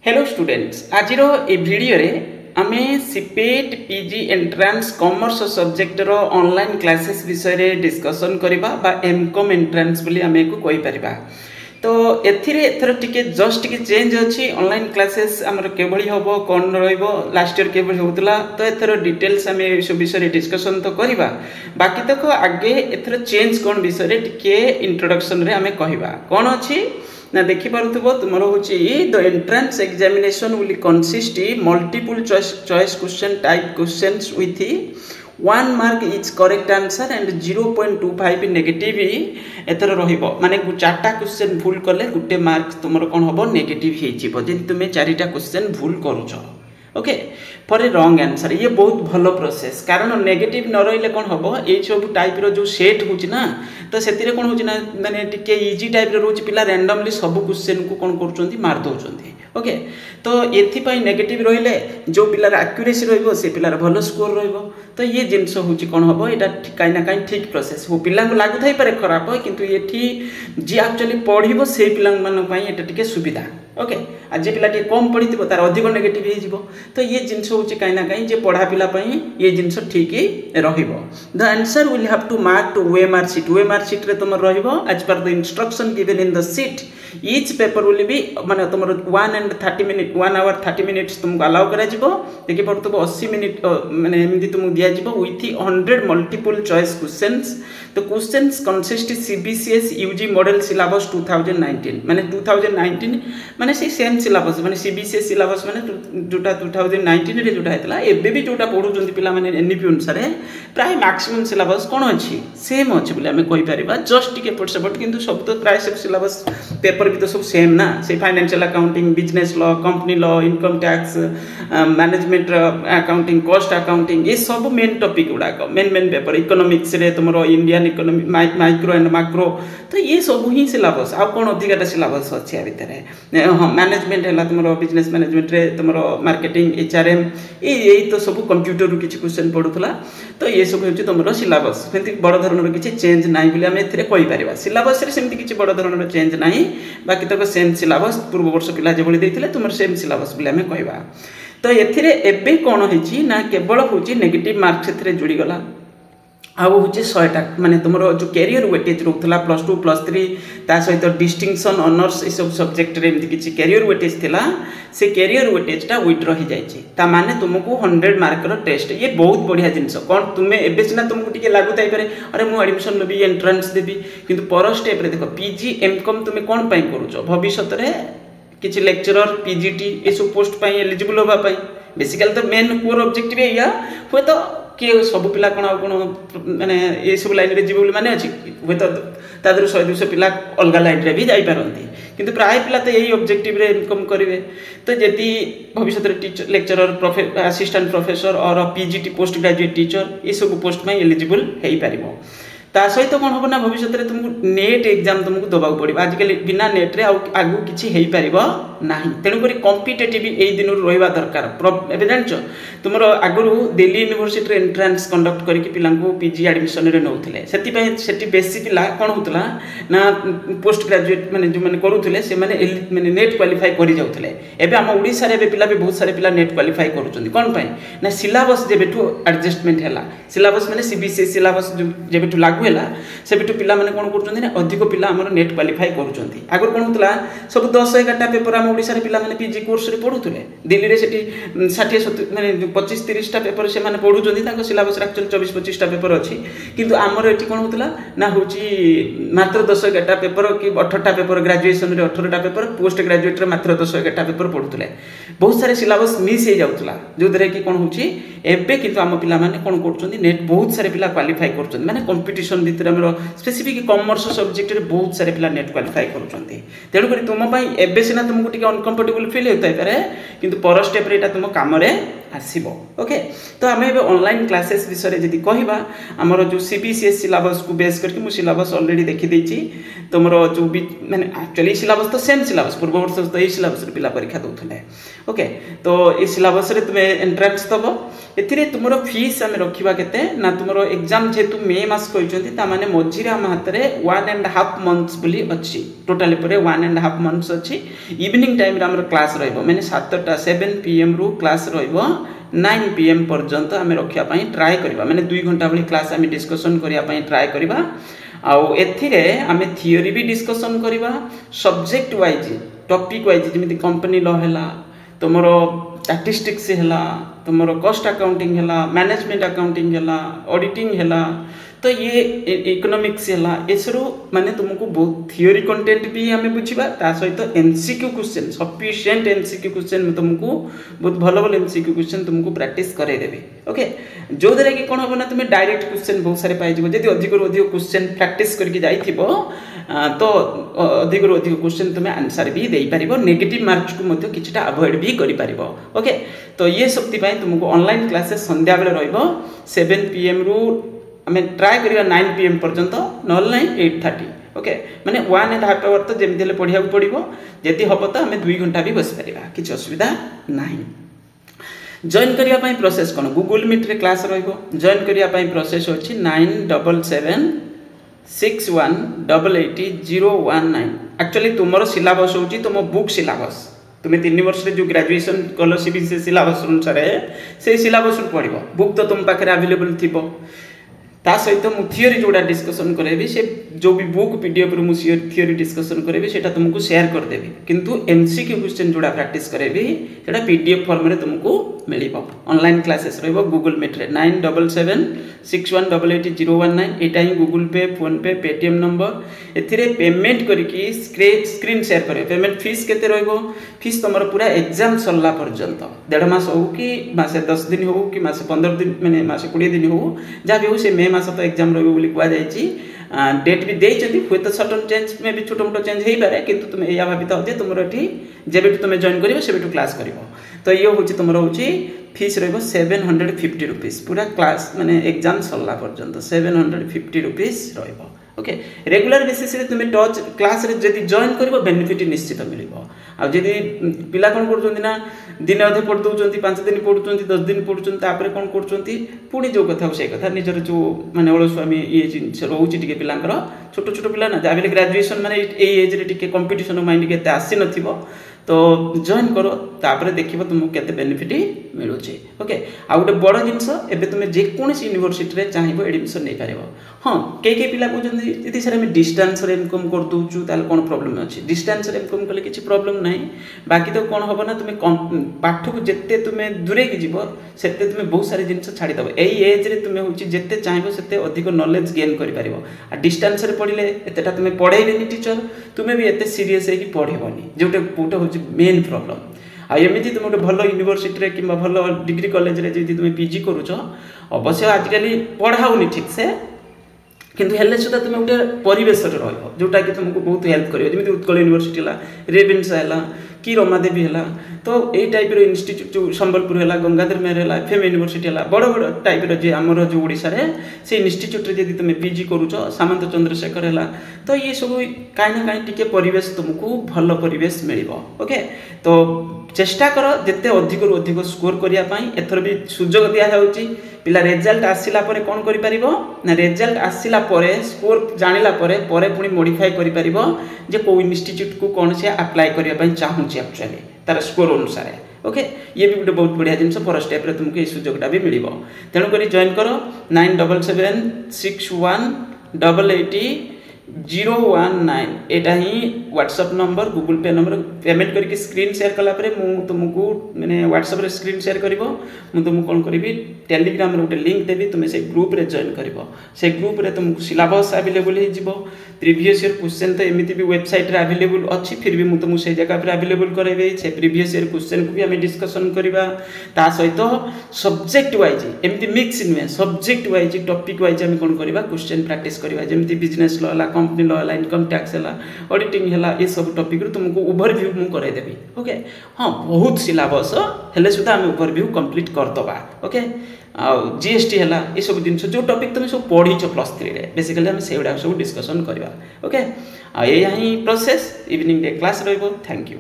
Hello students आज video रे आमे CPET PG entrance commerce subject रो ऑनलाइन क्लासेस विषय रे डिस्कशन करबा बा एमकॉम एंट्रांस बोली आमे को कोइ परिबा। तो एथर टिके जस्ट टिके चेंज अछि ऑनलाइन क्लासेस हमर केबळी होबो कोन रहइबो लास्ट ईयर केबळी होतला। तो एथर डिटेल्स आमे विषय रे डिस्कशन तो करबा। बाकी तक आगे एथर चेंज कोन विषय रे टिके इंट्रोडक्शन रे आमे कहबा कोन अछि ना देखि पारुथबो तुमरो होची the entrance examination will consist multiple choice question type questions with 1 mark is correct answer and 0.25 negative एथर रहिबो। माने चारटा क्वेश्चन भूल करले गुटे मार्क तुमरो कोन होबो नेगेटिव हे जिवो जे तुमे चारटा क्वेश्चन भूल करूछो। Okay for a wrong answer ये बहुत भलो प्रोसेस कारण नेगेटिव न रहिले कोन होबो ए सब टाइप रो जो सेट होची ना तो सेतिरे कोन होची ना माने टिके इजी टाइप रो रोची पिला रैंडमली सब क्वेश्चन को कोन करचोंती मार दोचोंती। ओके तो एथि पई नेगेटिव रहिले जो पिलार एक्यूरेसी रहइबो से पिलार भलो स्कोर रहइबो। तो ये जिंस होची कोन होबो एटा काई ना काई ठीक प्रोसेस हो पिला को लागु थाई पारे खराब किंतु एथि जे एक्चुअली पढिबो से पिला मन पई एटा टिके सुविधा। ओके आज जे पिला कम पढ़ी तार अधिक नेगेटिव हो तो ये जिनस हूँ कहीं ना कहीं जे पढ़ा पिला ये जिनस ठीक रहिबो। The answer will have to mark to OMR sheet. OMR sheet रे तुम रहिबो as per the instruction given in the sheet each paper will be माने तुम 1 hour 30 minutes तुमको अलाउ करा जिवो। देखि पड़तबो 80 मिनिट माने एमदी तुमको दिया जिवो विथ 100 मल्टीपल चॉइस क्वेश्चंस। तो questions consist CBCS UG model syllabus 2019 माने 2019 माने से सेम सिलेबस माने CBCS सिलेबस माने जोटा 2019 रे जोटा हेतला एबे भी जोटा पढुचंती पिला माने NEP अनुसार प्राय मैक्सिमम सिलेबस कोन अछि सेम अछि बोले हमें कहि परिबा। जस्ट टिके पट सपोर्ट किंतु सब तो प्राय सब सिलेबस पेपर भी तो सब सेम ना से financial accounting business law company law income tax management accounting cost accounting ये सब मेन टॉपिक गुडा मेन पेपर इकोनॉमिक्स रे तुमरो Indian economy micro and macro तो ये सब ही सिलेबस आ कोन अधिकटा सिलेबस अछि आ भितरे। हां मैनेजमेंट हैला तुमरो बिजनेस मैनेजमेंट रे तुमरो मार्केटिंग HRM ये तो सब कंप्यूटर रु किछि क्वेश्चन पडुथला। तो ये सब होछि तुमरो सिलेबस सेंति बड़ धरणर किछि चेंज नाही बोली हम एथरे कहि परिबा। सिलेबस रे सेंति किछि बड़ धरणर चेंज नाही बाकी तक सेम सिलेबस पूर्व वर्ष पिला जे बोली दैथिले तुमर सेम सिलेबस बोली हम कहबा। तो एथिरे एबे कोन होछि ना केवल होछि नेगेटिव मार्क सेथरे जुड़ी गला आउ हूँ 100टा माने तुम जो कैरियर वेटेज रोला +2 +3 ता सहित डिस्टिंक्शन ऑनर्स ये सब सब्जेक्ट रे एमती किछि कैरियर वेटेज थिला से कैरियर वेटेजटा विड्रॉ हो जाइछि ता माने तुमको 100 मार्क रो टेस्ट ये बहुत बढ़िया जिंस कोन तुमे एबे सिना तुमको टिके लागु थाई पारे अरे मु एडमिशन लेबी एंट्रेंस देबी किंतु पर स्टेप रे देखो PG MCOM तुमे कोन पई करूछो भविष्यत रे किछि लेक्चरर PGT ये सब पोस्ट पई एलिजिबल होबा पई बेसिकली तो मेन कोर ऑब्जेक्टिव या होय तो के सब पिला कोन माने ये सब लाइन रे जीव माने अछि होय तो तादर 100-200 पिला अलग लाइन रे भी जाई पारंती किंतु प्राय पिला तो यही ऑब्जेक्टिव रे इनकम करिवे। तो यदि भविष्य रे टीचर लेक्चरर असिस्टेंट प्रोफेसर और PGT पोस्ट ग्रेजुएट टीचर ये सब पोस्ट में एलिजिबल हेई पारिबो। ता सहित कौन हम ना भविष्य में तुमको नेट एग्जाम तुमको दबा पड़ो आजिकल बिना नेट रे आगु किछि हेई परिबो नाही तेणु करी कॉम्पिटिटिव एई दिन रहिबा दरकार। एबे जानचो तुमरो आगुरु दिल्ली यूनिवर्सिटी रे एंट्रेंस कंडक्ट करके पिलांको PG एडमिशन रे नउथिले सेति पय सेति बेसी पिला कोन होतला ना पोस्ट ग्रेजुएट माने जो माने करूथिले से माने माने नेट क्वालिफाई करि जाउथिले। एबे हम ओडिसा रे पिला भी बहुत सारे पिला नेट क्वालिफाई करूचंदी कोन पय ना सिलेबस जेबेठु एडजस्टमेंट हैला सिलेबस माने CBCS सिलेबस जेबेठु लागू से पिला माने कोन करचोंदी ना अधिक पिला हमर नेट क्वालिफाई करूचोंदी। आगर कोन होतला सब 10-11टा पेपर हम ओडिसा रे पिला माने PG कोर्स रे पढुथुले दिल्ली रे सेठी 60-70 माने 25-30टा पेपर से माने पढुचोंदी ताको सिलेबस एक्चुअली 24-25टा पेपर अछि किंतु हमर एठी कोन होतला ना होची मात्र 10-11टा पेपर कि 18टा पेपर ग्रेजुएशन रे 18टा पेपर पोस्ट ग्रेजुएट रे मात्र 10-11टा पेपर पढुथुले बहुत सारे सिलेबस मिस हे जाउतला जो दरे कि कोन होची एबे किंतु हम पिला माने कोन करचोंदी नेट बहुत सारे पिला क्वालिफाई करचोंदी माने कंपटीशन भितर हमरो स्पेसिफिक कॉमर्स सब्जेक्ट रे बहुत सारे पिला नेट क्वालिफाई करूचंती। तेणु करी तुम पई एबे सिना तुमको टिके अनकंफर्टेबल फील होतै पारे किंतु पर स्टेप रे एटा तुम काम रे आसीबो ओके। तो आम ए ऑनलाइन क्लासेस विषय जदि कहवा आमर जो सीबीसीएस सिलेबस को बेस करके मु सिलेबस ऑलरेडी देखि देछि। तुमर जो भी माने एक्चुअली सिलेबस तो सेम सिलेबस पूर्व वर्ष तो ए सिलेबस रे पिला परीक्षा दउथले ओके। तो ए सिलेबस रे तुमे एंट्रेंस दबो एथिरे तुमर फीस आमे रखिबा केते ना तुमर एग्जाम जेतु मे मास कहिसंती ता माने मझिरा हम हातरे 1.5 मंथ्स बोली अछि टोटल परे 1.5 मंथ्स अछि। इवनिंग टाइम रे हमर क्लास रहइबो माने 7 PM रु क्लास रहइबो 9 PM पर्यंत आमे रखिया पई ट्राई करबा माने 2 घंटा बोली क्लास आमे डिस्कशन करिया पई ट्राई करबा। आउ एथिरे आमे थियोरी भी डिस्कशन करबा सब्जेक्ट वाइज टॉपिक वाइज जेमिति कंपनी लॉ हैला तुमरो स्टैटिस्टिक्स हैला तुमरो कॉस्ट अकाउंटिंग हैला मैनेजमेंट अकाउंटिंग हैला ऑडिटिंग हैला तो ये इकोनॉमिक्स हैला एसरो माने तुमको बहुत थियोरी कंटेंट भी हमें बुझिबा ता सहित MCQ question sufficient MCQ question तुमको बहुत भलो भलो एमसीक्यू क्वेश्चन तुमको प्रैक्टिस करे देबे ओके। जो दरे कि कोन होबना तुमे डायरेक्ट क्वेश्चन बहुत सारे पाइ जिवो जदि अधिक अधिक क्वेश्चन प्रैक्टिस करके जाइथिबो तो अधिक अधिक क्वेश्चन तुमे आंसर भी देई पारिबो नेगेटिव मार्क्स को मध्य किछटा अवॉइड भी करि पारिबो ओके। तो ये शक्ति पई तुमको ऑनलाइन क्लासेस संध्या बेले रहइबो 7 PM रु आमे ट्राई करिया 9 PM पर्यंत नल नै 8:30 ओके माने 1.5 आवर तो जेमि देले पढिया पड़िबो जदि हबो तो आमे 2 घंटा भी बस परिबा किछ असुविधा नाही। जॉइन करिया पई प्रोसेस कोन गूगल मीट रे क्लास रहइबो जॉइन करिया पई प्रोसेस अछि 977661880019 एक्चुअली तुमरो सिलेबस होची तुम बुक सिलेबस तुम 3 वर्ष रे जो ग्रेजुएशन कलो सीबीसी सिलेबस अनुसार से सिलेबस पढिबो बुक तो तुम पाखरे अवेलेबल थिबो ता सहित मु थियोरी जोड़ा डिस्कशन करेबी से जो भी बुक पीडीएफ रे मु थियोरी डिस्कशन करेबी सेटा तुमको शेयर कर देबी किंतु एमसीक्यू क्वेश्चन जोड़ा प्रैक्टिस करेबी सेटा पीडीएफ फॉर्म रे तुमको मिलिबो। ऑनलाइन क्लासेस रहइबो गूगल मीट रे 9776188019 एटा ही गूगल पे फोन पे पेटीएम नंबर एथिरे पेमेंट करके स्क्रीन शेयर करे पेमेंट फीस केते रहइबो फीस तमर पूरा एग्जाम सल्ला पर्यंत 1.5 मास हो कि मासे 10 दिन हो कि मासे 15 दिन माने मासे 20 दिन हो जा भी हो से मे मास तो एग्जाम रहइबो बोली कुआ जायछि डेट भी देइछथि हुए तो सडन चेंज में भी छोटो मोटो चेंज हेइ पारे किंतु तुम एया भाबिता जे तुमरो एठी जेबेटु तुम जॉइन करिवो सेबेटु क्लास करिवो। तो ये होची तुमरो होची फीस रहइबो 750 रुपीस पूरा क्लास माने एग्जाम सल्ला पर्यंत 750 रुपीस रहइबो ओके। रेगुलर बेसिस रे तुम टच क्लास रे जदि जॉइन करिवो बेनिफिट निश्चित मिलिबो आ जदि पिला कोन करजोंती ना दिन अधे पढ दोचोंती 5 दिन पढुचोंती 10 दिन पढुचोंती तापरे कोन करचोंती पुणी जो कथा से कथा निजर जो माने ओळस्वामी ये जिंस रहउची टिके पिलांकर छोटो छोटो पिला ना जाबिले ग्रेजुएशन माने ए एज रे टिके कंपटीशन माइंड केते आसी नथिबो तो जॉइन करो तापरे देखिबो तुमको केते बेनिफिट मिलुची ओके। आ गोटे बड़ जिंस एबे तुमे जे कोनसी यूनिवर्सिटी रे चाहिबो एडमिशन नै पारेबो हां के पिला बुझंदी यदि सर हम डिस्टेंस रे इनकम कर दोचु ताल कोन प्रॉब्लम अछि डिस्टेंस रे इनकम कले किछि प्रॉब्लम नै बाकी तो कोन होबो ना तुमे पाठ को जत्ते तुमे दूरे के जीवो सेते तुमे बहुत सारे जिंस छाडी दबो एई एज रे तुमे होछि जत्ते चाहिबो सेते अधिक नॉलेज गेन करि पारिबो आ डिस्टेंस रे पढिले एतेटा तुमे पढाइबेनी टीचर तुमे भी एते सीरियस है कि पढिबोनी जोटे पुटे होछि मेन प्रॉब्लम आ एमिति तुम गोटे भल यूनिवर्सिटी रे किंबा भल डिग्री कॉलेज रे जदि तुम पीजी करूछ अवश्य आजिकली पढ़ाउनी ठीक से किंतु हेल्ले सुधा तुम गोटे परिवेश रे रहइबो जोटा कि तुमको बहुत हेल्प करियो जेमिति उत्कल यूनिवर्सिटी ला रेवेन्सा हला कि रमादेवी हला तो ए टाइप रो इंस्टीट्यूट जो संबलपुर हला गंगाधर मेहर हला एफएम यूनिवर्सिटी हला बड़ बड़ टाइप रो जे हमर जो ओडिसा रे से इंस्टीट्यूट रे जदि तुम पीजी करूछ सामंत चंद्रशेखर हला तो ये सब काई ना काई टिके परिवेश तुमको भल परिवेश मिलिबो ओके। तो चेष्टा कर जिते अधिक रु अधिक स्कोर करिया पई एथर भी सुजोग दिया जाउची पिला रिजल्ट आसिला परे कोन करि परिबो ना रिजल्ट आसिला परे स्कोर जानिला परे परे पुनी मॉडिफाई करि परिबो जे को इंस्टीट्यूट को कोन से अप्लाई करिया पई चाहूची एक्चुअली तार स्कोर अनुसार ओके। ये भी गोटे बहुत बढ़िया जिनस पर स्टेप रे तुमको ये सुजोगटा भी मिलिबो तेणु करी जॉइन करो 9776188019 एटा ही व्हाट्सएप नंबर गूगल पे नंबर पेमेंट करके स्क्रीन शेयर कला परे मु तुमको माने व्हाट्सएप रे स्क्रीन शेयर करिवो मु तुमको कोन करिवि टेलीग्राम रे गोटे लिंक देबी तुमे से ग्रुप रे जॉइन करिवो से ग्रुप रे तुमको सिलेबस अवेलेबल हे जिवो प्रीवियस ईयर क्वेश्चन तो एमिति भी वेबसाइट रे अवेलेबल अछि फिर भी मु तुमको से जगह पर अवेलेबल करबे से प्रीवियस ईयर क्वेश्चन को भी हम डिस्कशन करबा ता सहित सब्जेक्ट वाइज एमिति मिक्स नुए सब्जेक्ट वाइज टॉपिक वाइज हम कोन करबा क्वेश्चन प्रैक्टिस करबा जेमिति बिजनेस लॉ ला कंपनी लॉ है इनकम टैक्स है ऑडिटिंग है ये सब टॉपिक तुमको ओवरव्यू मु करदेवी ओके हाँ बहुत सिलेबस हेले सुधा आम ओवरव्यू कंप्लीट करदे ओके जीएसटी है ये सब जिन जो टॉपिक तुम सब पढ़ीच +3 बेसिकली आम से सब डिस्कसन करवा ओके या ही प्रोसेस इवनिंग डे क्लास रही थैंक यू।